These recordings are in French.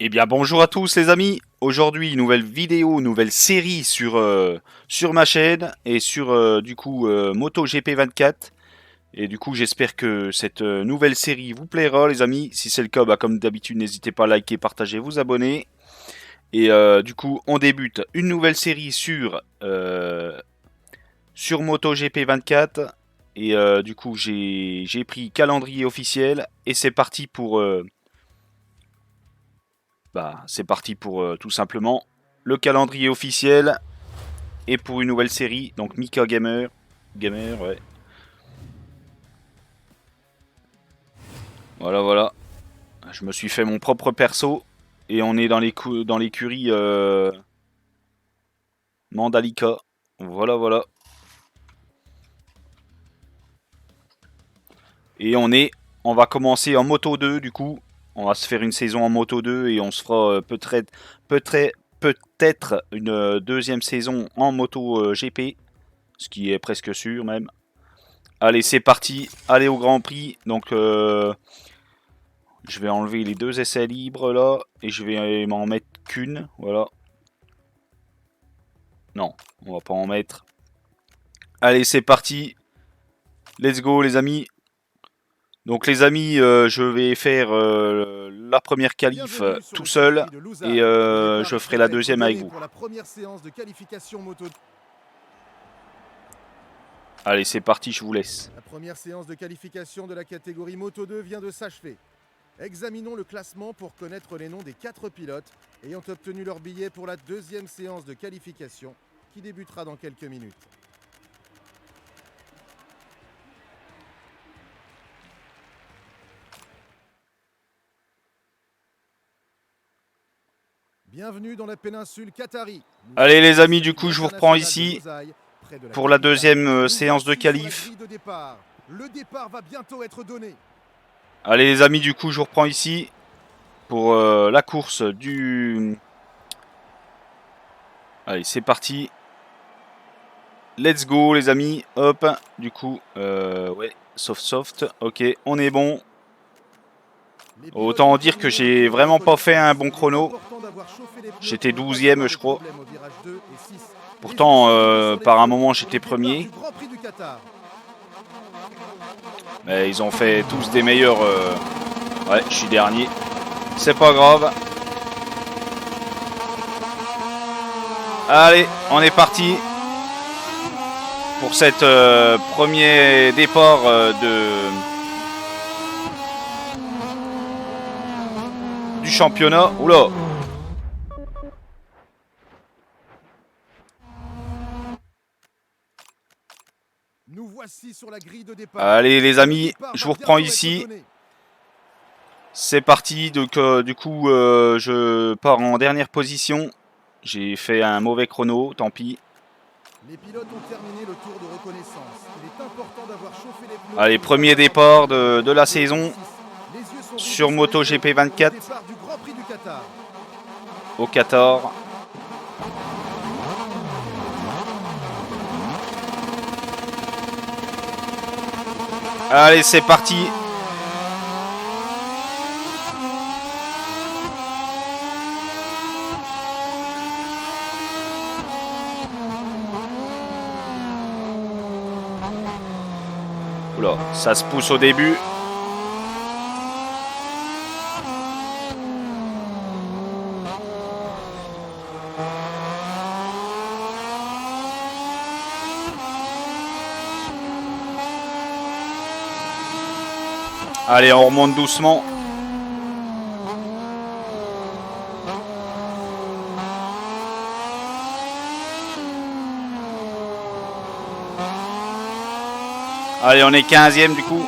Eh bien bonjour à tous les amis, aujourd'hui nouvelle vidéo, nouvelle série sur ma chaîne et sur MotoGP 24 et du coup j'espère que cette nouvelle série vous plaira les amis, si c'est le cas bah, comme d'habitude n'hésitez pas à liker, partager, vous abonner et du coup on débute une nouvelle série sur MotoGP 24 et du coup j'ai pris calendrier officiel et c'est parti pour tout simplement le calendrier officiel et pour une nouvelle série. Donc Mika Gamer. Gamer, ouais. Voilà, voilà. Je me suis fait mon propre perso. Et on est dans l'écurie Mandalika. Voilà, voilà. Et on va commencer en Moto 2 du coup. On va se faire une saison en Moto 2 et on se fera peut-être une deuxième saison en Moto GP. Ce qui est presque sûr même. Allez, c'est parti. Allez au Grand Prix. Donc, je vais enlever les deux essais libres là. Et je vais m'en mettre qu'une. Voilà. Non, on va pas en mettre. Allez, c'est parti. Let's go, les amis. Donc, les amis, je vais faire la première qualif tout seul. Et je ferai la deuxième avec vous. Allez, c'est parti, je vous laisse. La première séance de qualification de la catégorie Moto 2 vient de s'achever. Examinons le classement pour connaître les noms des 4 pilotes ayant obtenu leur billet pour la deuxième séance de qualification qui débutera dans quelques minutes. Bienvenue dans la péninsule Qatari. Allez les amis, du coup je vous reprends ici pour la deuxième séance de qualif. Le départ va bientôt être donné. Allez les amis, du coup je vous reprends ici pour la course du... Allez, c'est parti. Let's go les amis. Hop, du coup, ouais, soft. Ok, on est bon. Autant dire que j'ai vraiment pas fait un bon chrono. J'étais 12e je crois. Pourtant, par un moment j'étais premier. Mais ils ont fait tous des meilleurs... Ouais, je suis dernier. C'est pas grave. Allez, on est parti pour cette premier départ du championnat. Oula. Nous voici sur la grille de départ. Allez les amis, je vous reprends ici. C'est parti, donc du coup je pars en dernière position. J'ai fait un mauvais chrono, tant pis. Les pilotes ont terminé le tour de reconnaissance. Il est important d'avoir chauffé les pneus. Allez, premier départ de la saison sur MotoGP 24 au Qatar. Allez, c'est parti. Oula, ça se pousse au début. Allez, on remonte doucement. Allez, on est 15e du coup.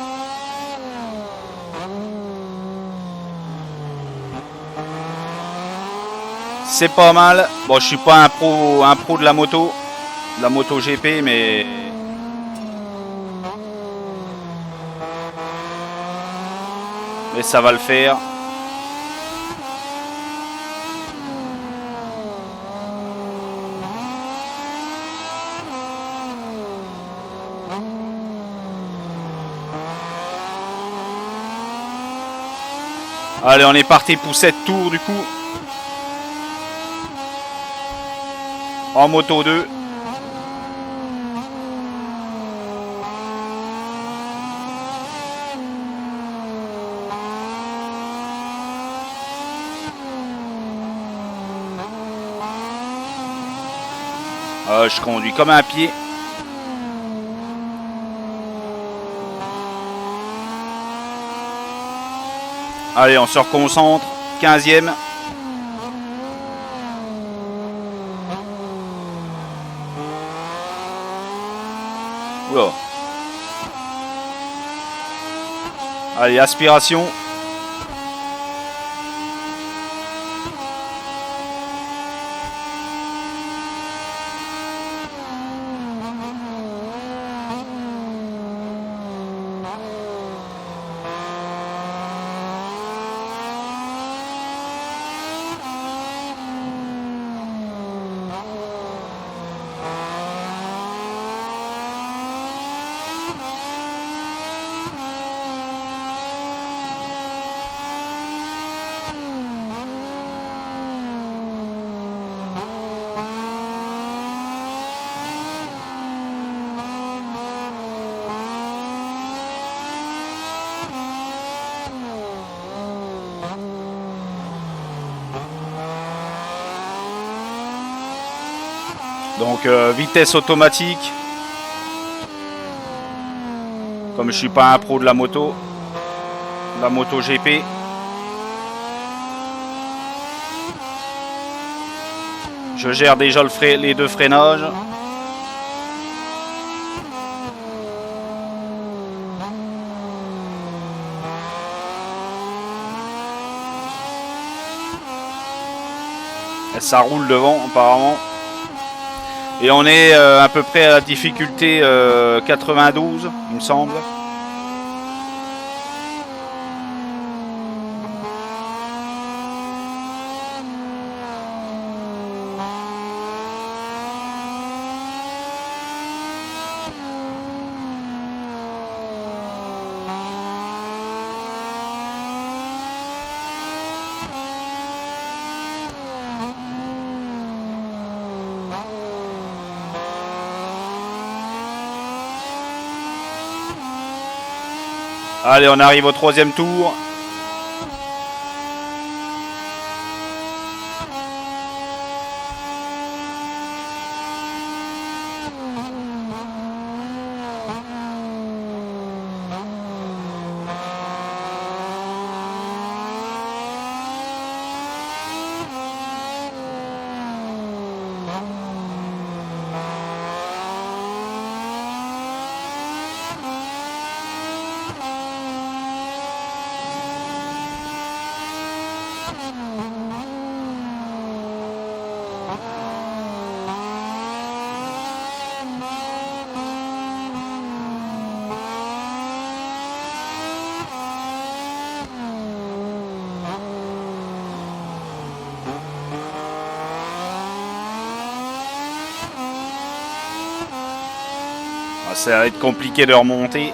C'est pas mal. Bon, je suis pas un pro de la moto GP, mais ça va le faire. Allez, on est parti pour 7 tours du coup. en moto 2. Je conduis comme un pied. Allez, on se reconcentre. 15e. Oula. Allez, aspiration. Donc vitesse automatique. Comme je suis pas un pro de la moto GP. Je gère déjà les deux freinages. Et ça roule devant apparemment. Et on est à peu près à la difficulté 92, il me semble. Allez, on arrive au 3e tour. Ça va être compliqué de remonter.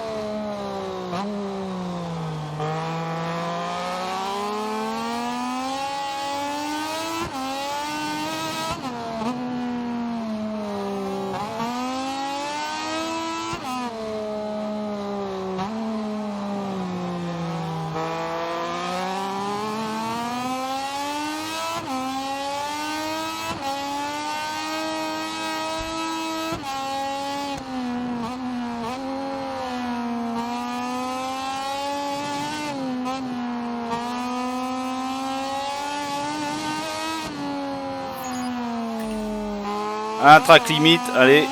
Un track limite, allez.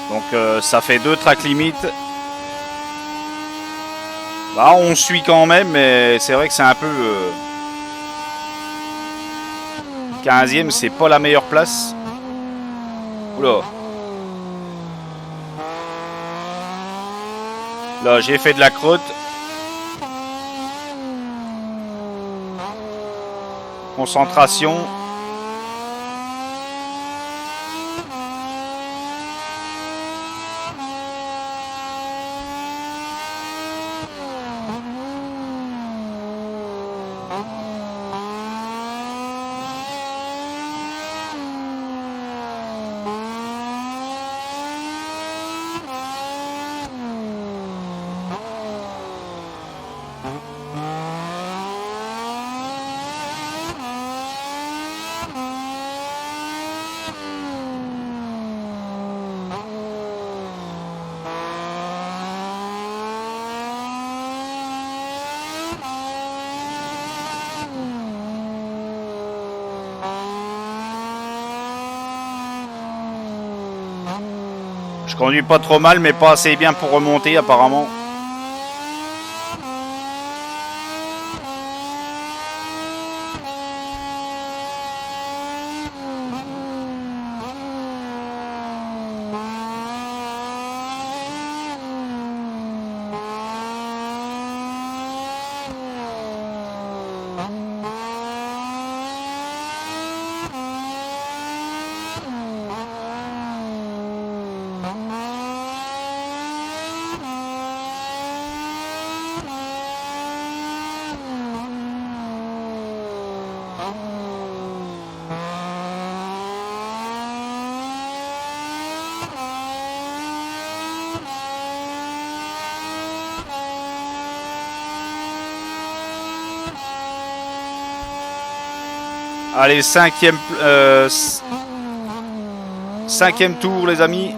Donc ça fait 2 track limite. Bah, on suit quand même, mais c'est vrai que c'est un peu... 15e, c'est pas la meilleure place. Oula. Là, j'ai fait de la crotte. Concentration. Je conduis pas trop mal, mais pas assez bien pour remonter apparemment. Allez, cinquième tour les amis.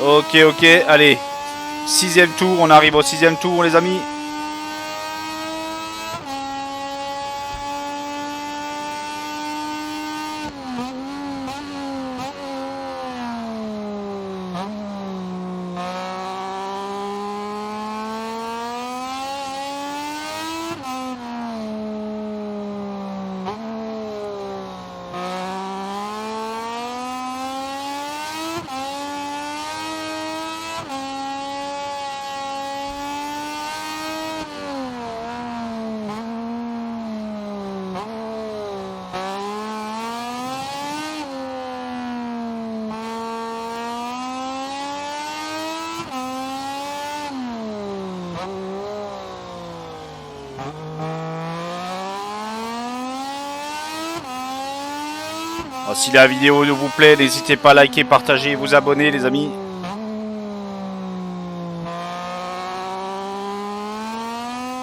Ok, ok, allez. Sixième tour, on arrive au sixième tour les amis. Si la vidéo vous plaît, n'hésitez pas à liker, partager et vous abonner les amis.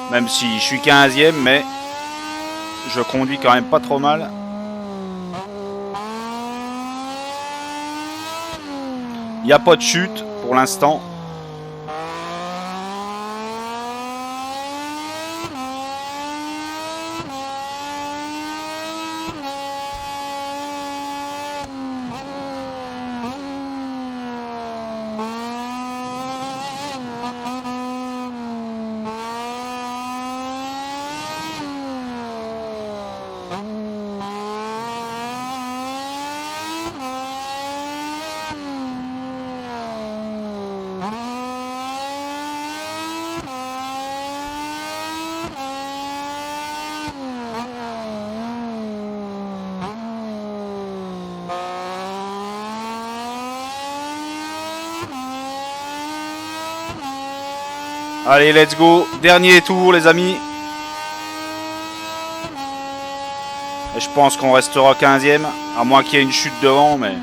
Même si je suis 15e, mais je conduis quand même pas trop mal. Il n'y a pas de chute pour l'instant. Allez, let's go. Dernier tour, les amis. Et je pense qu'on restera 15e. À moins qu'il y ait une chute devant, mais...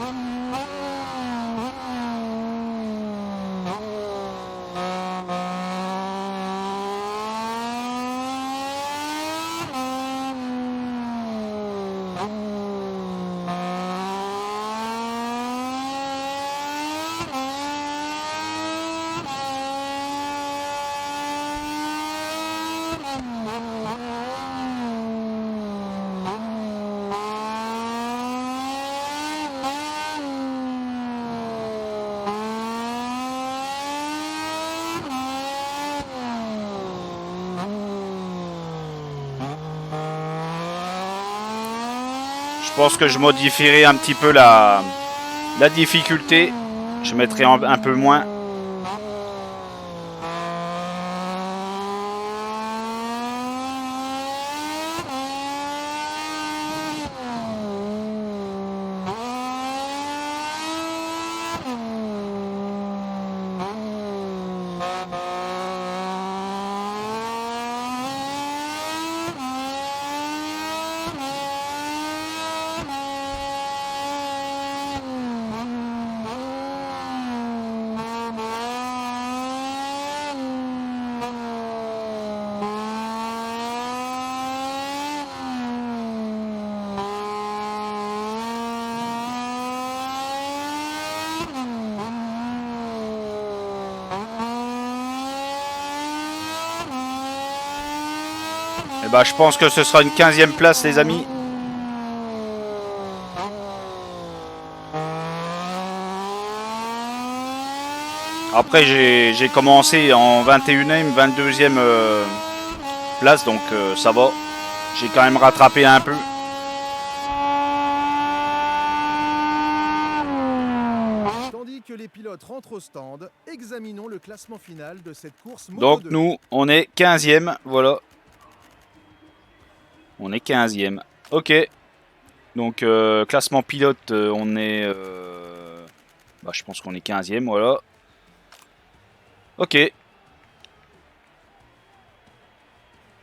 Je pense que je modifierai un petit peu la difficulté. Je mettrai un peu moins. Et bah je pense que ce sera une 15e place, les amis. Après j'ai commencé en 21e, 22e place, donc ça va. J'ai quand même rattrapé un peu. Tandis que les pilotes rentrent au stand, examinons le classement final de cette course Moto2. Donc nous, on est 15e, voilà. On est 15e. Ok. Donc classement pilote, on est... bah, je pense qu'on est 15e, voilà. Ok.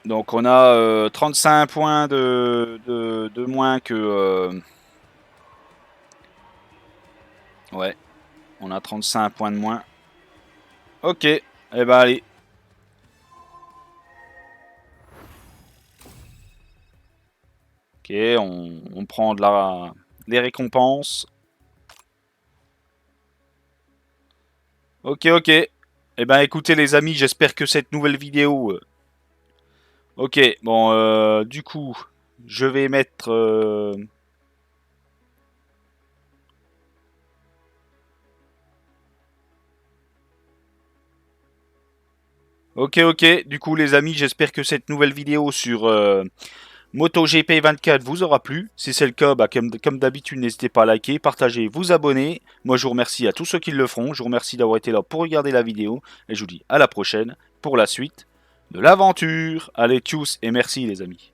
Donc on a 35 points de moins que... Ouais. On a 35 points de moins. Ok. Eh ben allez. Ok, on prend les récompenses. Ok, ok. Eh ben écoutez les amis, j'espère que cette nouvelle vidéo... Ok, bon, du coup, je vais mettre... Ok, ok, du coup les amis, j'espère que cette nouvelle vidéo sur MotoGP 24 vous aura plu. Si c'est le cas, bah, comme d'habitude, n'hésitez pas à liker, partager, vous abonner. Moi je vous remercie à tous ceux qui le feront. Je vous remercie d'avoir été là pour regarder la vidéo. Et je vous dis à la prochaine pour la suite de l'aventure. Allez, tchuss et merci les amis.